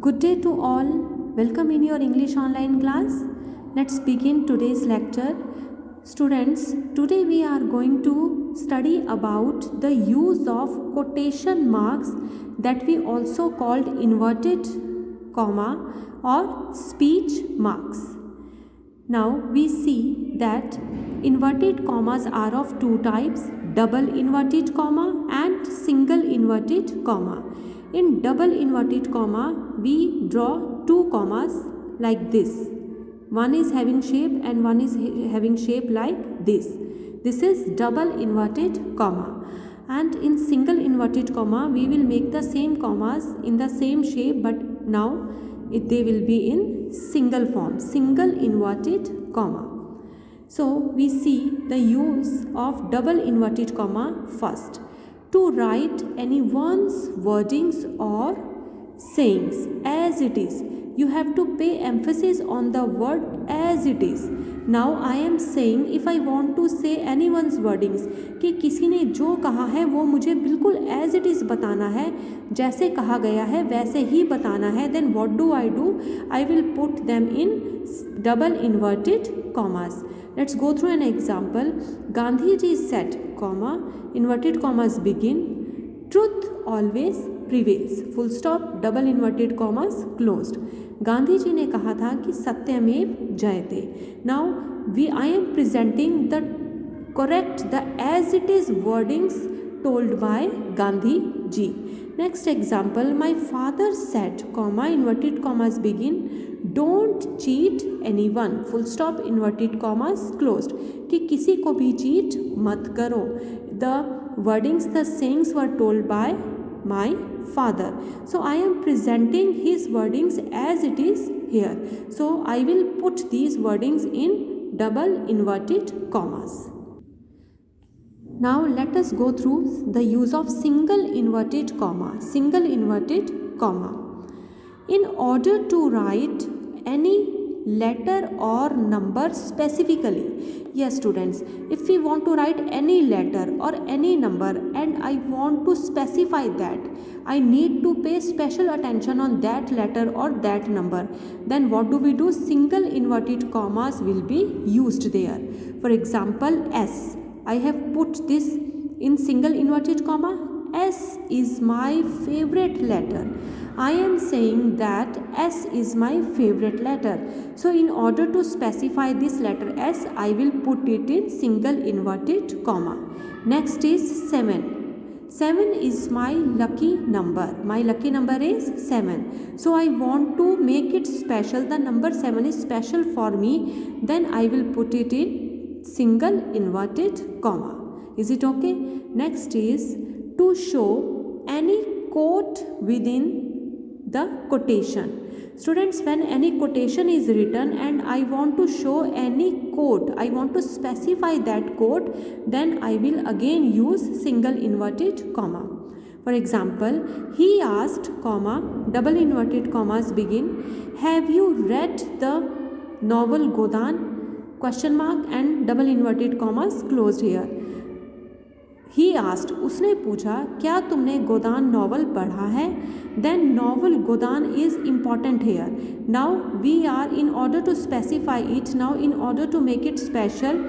Good day to all. Welcome in your English online class. Let's begin today's lecture. Students, today we are going to study about the use of quotation marks that we also called inverted comma or speech marks. Now we see that inverted commas are of two types, double inverted comma and single inverted comma. In double inverted comma, we draw two commas like this. One is having shape and one is having shape like this. This is double inverted comma. And in single inverted comma, we will make the same commas in the same shape, but now they will be in single form, single inverted comma. So we see the use of double inverted comma first. To write anyone's wordings or sayings as it is, you have to pay emphasis on the word as it is. Now I am saying, if I want to say anyone's wordings, कि किसी ने जो कहा है वो मुझे बिल्कुल as it is बताना है, जैसे कहा गया है वैसे ही बताना है, then what do? I will put them in double inverted commas. Let's go through an example. Gandhiji said, comma, inverted commas begin, truth always prevails, full stop, double inverted commas closed. Gandhi ji ने कहा था कि सत्यमेव जयते. Now I am presenting the correct, the as it is wordings told by Gandhi ji. Next example, my father said, comma, inverted commas begin, don't cheat anyone, full stop, inverted commas closed. कि किसी को भी cheat मत करो. The wordings, the sayings were told by my father. So I am presenting his wordings as it is here. So I will put these wordings in double inverted commas. Now let us go through the use of single inverted comma. Single inverted comma. In order to write any letter or number specifically. Yes students, if we want to write any letter or any number and I want to specify that, I need to pay special attention on that letter or that number. Then what do? Single inverted commas will be used there. For example, S. I have put this in single inverted comma. S is my favorite letter. I am saying that S is my favorite letter. So in order to specify this letter S, I will put it in single inverted comma. Next is 7. 7 is my lucky number. My lucky number is 7. So I want to make it special. The number 7 is special for me. Then I will put it in single inverted comma. Is it okay? Next is to show any quote within the quotation. Students, when any quotation is written and I want to show any quote, I want to specify that quote, then I will again use single inverted comma. For example, he asked, comma, double inverted commas begin, have you read the novel Godan? Question mark and double inverted commas closed here. He asked, उसने पूछा, क्या तुमने गोदान novel पढ़ा है? Then novel Godan is important here. Now we are, in order to specify it, now in order to make it special,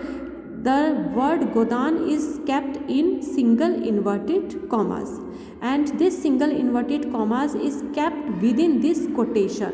the word Godan is kept in single inverted commas. And this single inverted commas is kept within this quotation,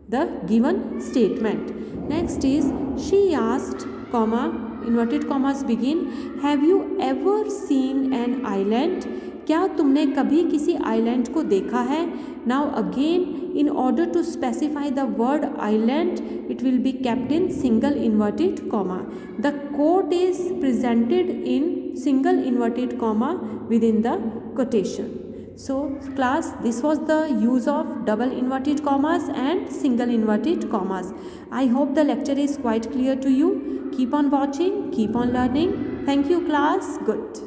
the given statement. Next is, she asked, comma, inverted commas begin, have you ever seen an island? क्या तुमने कभी किसी island को देखा है? Now again, in order to specify the word island, it will be kept in single inverted comma. The quote is presented in single inverted comma within the quotation. So class, this was the use of double inverted commas and single inverted commas. I hope the lecture is quite clear to you. Keep on watching, keep on learning. Thank you class. Good.